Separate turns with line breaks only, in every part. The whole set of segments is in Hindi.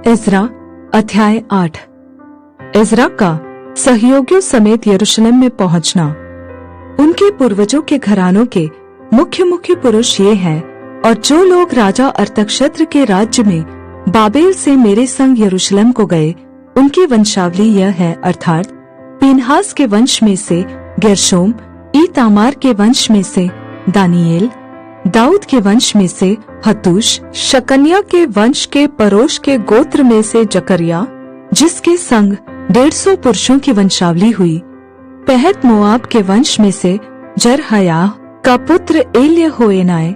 इज़रा अध्याय 8। इज़रा का सहयोगियों समेत यरूशलेम में पहुंचना। उनके पूर्वजों के घरानों के मुख्य मुख्य पुरुष ये हैं, और जो लोग राजा अर्थक्षेत्र के राज्य में बाबेल से मेरे संग यरूशलेम को गए, उनकी वंशावली यह है, अर्थात पीनहास के वंश में से गेर्शोम, ईतामार के वंश में से दानिएल, दाऊद के वंश में से हतूश, शकन्या के वंश के परोश के गोत्र में से जकरिया, जिसके संग 150 पुरुषों की वंशावली हुई। पहत मोआब के वंश में से जरहयाह का पुत्र एल्यहोएनाय,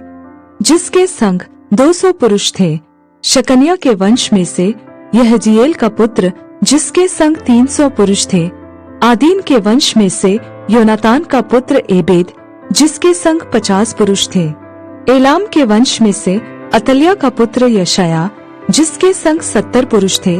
जिसके संग 200 पुरुष थे। शकन्या के वंश में से यहजीएल का पुत्र, जिसके संग 300 पुरुष थे। आदीन के वंश में से योनातान का पुत्र एबेद, जिसके संग 50 पुरुष थे। एलाम के वंश में से अतल्याह का पुत्र यशायाह, जिसके संग 70 पुरुष थे।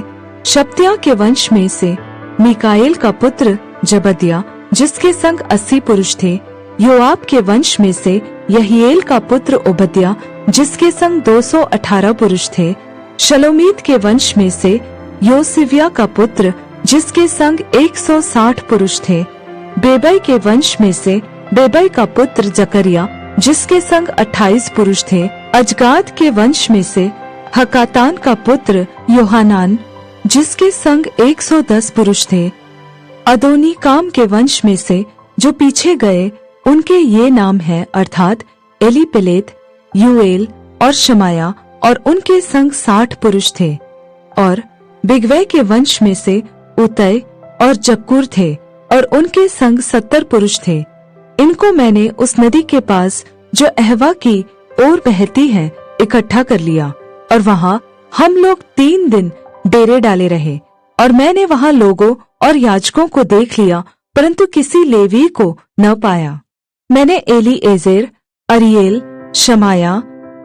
शपत्याह के वंश में से मीकाएल का पुत्र जबद्याह, जिसके संग 80 पुरुष थे। योआब के वंश में से यहीएल का पुत्र ओबद्याह, जिसके संग 218 पुरुष थे। शलोमीत के वंश में से योसिव्याह का पुत्र, जिसके संग 160 पुरुष थे। बेबै के वंश में से बेबै का पुत्र जकरिया, जिसके संग 28 पुरुष थे। अजगाद के वंश में से हकातान का पुत्र योहानान, जिसके संग 110 पुरुष थे। अदोनीकाम के वंश में से जो पीछे गए, उनके ये नाम हैं, अर्थात एलीपेलेत, यूएल और शमाया, और उनके संग 60 पुरुष थे। और बिगवै के वंश में से उतय और जक्कूर थे, और उनके संग 70 पुरुष थे। इनको मैंने उस नदी के पास जो अहवा की ओर बहती है इकट्ठा कर लिया, और वहां हम लोग 3 दिन डेरे डाले रहे। और मैंने वहां लोगों और याजकों को देख लिया, परंतु किसी लेवी को न पाया। मैंने एलीएजेर, अरिएल, शमाया,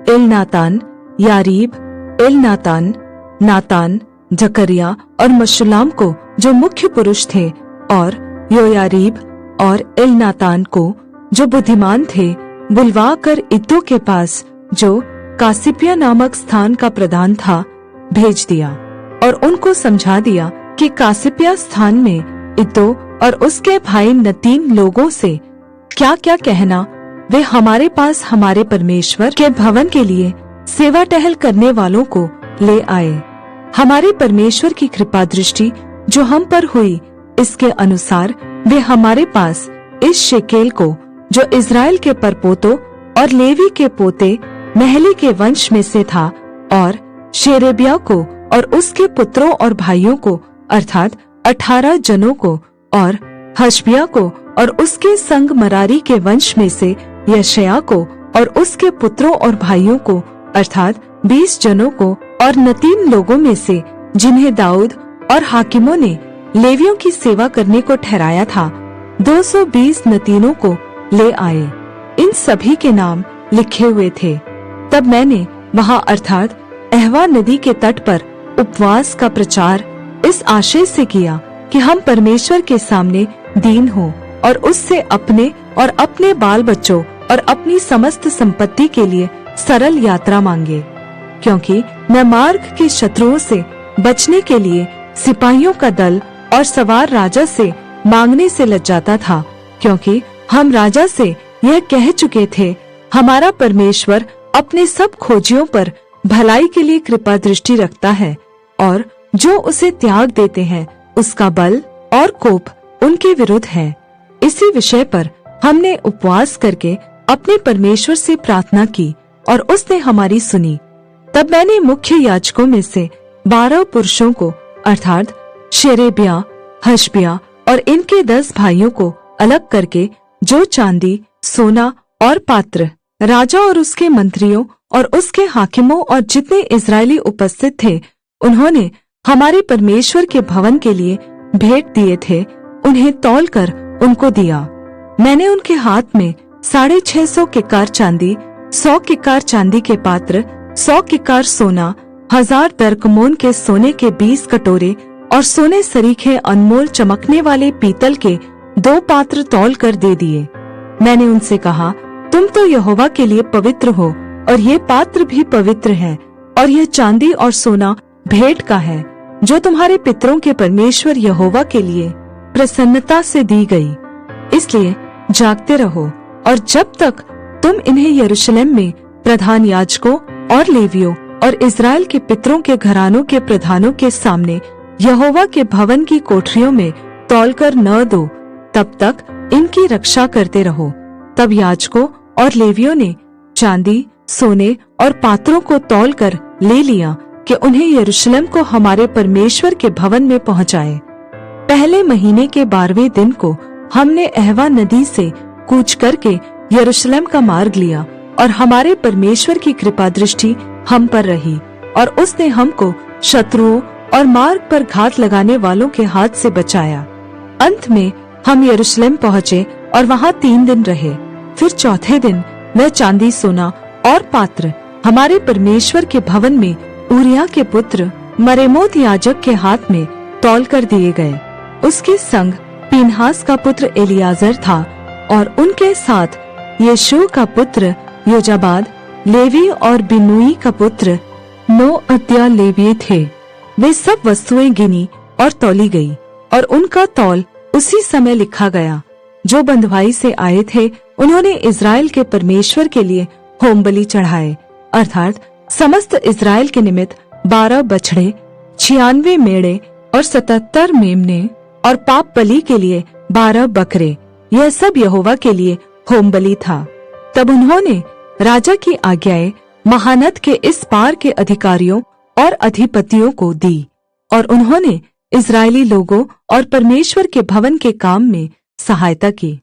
एलनातान, यारीब, एलनातान, नातान, जकरिया और मशुल्लाम को, जो मुख्य पुरुष थे, और योयारीब और एलनातान को, जो बुद्धिमान थे, बुलवा कर इद्दो के पास, जो कासिपिया नामक स्थान का प्रधान था, भेज दिया। और उनको समझा दिया कि कासिपिया स्थान में इद्दो और उसके भाई नतीन लोगों से क्या क्या कहना, वे हमारे पास हमारे परमेश्वर के भवन के लिए सेवा टहल करने वालों को ले आए। हमारे परमेश्वर की कृपा दृष्टि जो हम पर हुई, इसके अनुसार वे हमारे पास इस शेकेल को, जो इज़राइल के परपोतों और लेवी के पोते महली के वंश में से था, और शेरेबिया को और उसके पुत्रों और भाइयों को, अर्थात 18 जनों को, और हशबिया को और उसके संग मरारी के वंश में से यशया को और उसके पुत्रों और भाइयों को, अर्थात 20 जनों को, और नतीन लोगों में से जिन्हें दाऊद और हाकिमों ने लेवियों की सेवा करने को ठहराया था, 220 नतीनों को ले आए। इन सभी के नाम लिखे हुए थे। तब मैंने वहां, अर्थात अहवा नदी के तट पर उपवास का प्रचार इस आशय से किया कि हम परमेश्वर के सामने दीन हों, और उससे अपने और अपने बाल बच्चों और अपनी समस्त संपत्ति के लिए सरल यात्रा मांगे। क्योंकि मैं मार्ग के शत्रुओं से बचने के लिए सिपाहियों का दल और सवार राजा से मांगने से लज्जाता था, क्योंकि हम राजा से यह कह चुके थे, हमारा परमेश्वर अपने सब खोजियों पर भलाई के लिए कृपा दृष्टि रखता है, और जो उसे त्याग देते हैं, उसका बल और कोप उनके विरुद्ध है। इसी विषय पर हमने उपवास करके अपने परमेश्वर से प्रार्थना की, और उसने हमारी सुनी। तब मैंने मुख्य याजकों में से 12 पुरुषों को, अर्थात शेरेबिया, हशबिया और इनके 10 भाइयों को अलग करके, जो चांदी, सोना और पात्र, राजा और उसके मंत्रियों और उसके हाकिमों और जितने इज़राइली उपस्थित थे, उन्होंने हमारे परमेश्वर के भवन के लिए भेंट दिए थे, उन्हें तौल कर उनको दिया। मैंने उनके हाथ में 650 किक्कार चांदी, 100 किक्कार चांदी के पात्र, 100 किक्कार सोना, 1000 दरकमोन के सोने के 20 कटोरे और सोने सरीखे अनमोल चमकने वाले पीतल के 2 पात्र तौल कर दे दिए। मैंने उनसे कहा, तुम तो यहोवा के लिए पवित्र हो, और ये पात्र भी पवित्र हैं, और यह चांदी और सोना भेंट का है, जो तुम्हारे पितरों के परमेश्वर यहोवा के लिए प्रसन्नता से दी गई। इसलिए जागते रहो, और जब तक तुम इन्हें यरूशलेम में प्रधान याजकों और लेवियों और इज़राइल के पितरों के घरानों के प्रधानों के सामने यहोवा के भवन की कोठरियों में तौलकर न दो, तब तक इनकी रक्षा करते रहो। तब याजकों और लेवियों ने चांदी, सोने और पात्रों को तौलकर ले लिया कि उन्हें यरूशलेम को हमारे परमेश्वर के भवन में पहुंचाए। पहले महीने के 12वें दिन को हमने अहवा नदी से कूच करके यरूशलेम का मार्ग लिया, और हमारे परमेश्वर की कृपा दृष्टि हम पर रही, और उसने हमको शत्रुओं और मार्ग पर घात लगाने वालों के हाथ से बचाया। अंत में हम यरूशलेम पहुँचे और वहाँ 3 दिन रहे। फिर चौथे दिन वह चांदी, सोना और पात्र हमारे परमेश्वर के भवन में ऊरिय्याह के पुत्र मरेमोत याजक के हाथ में तौल कर दिए गए। उसके संग पीनहास का पुत्र एलियाजर था, और उनके साथ यीशु का पुत्र योजाबाद, लेवी और बिन्नुई का पुत्र नोअद्याह लेवी थे। वे सब वस्तुएं गिनी और तौली गई, और उनका तौल उसी समय लिखा गया। जो बंधुआई से आए थे, उन्होंने इज़राइल के परमेश्वर के लिए होम बलि चढ़ाए, अर्थात समस्त इज़राइल के निमित्त 12 बछड़े, 96 मेढ़े और 77 मेमने, और पाप बलि के लिए 12 बकरे। यह सब यहोवा के लिए होम बलि था। तब उन्होंने राजा की आज्ञाएं महानद के इस पार के अधिकारियों और अधिपतियों को दी, और उन्होंने इज़राइली लोगों और परमेश्वर के भवन के काम में सहायता की।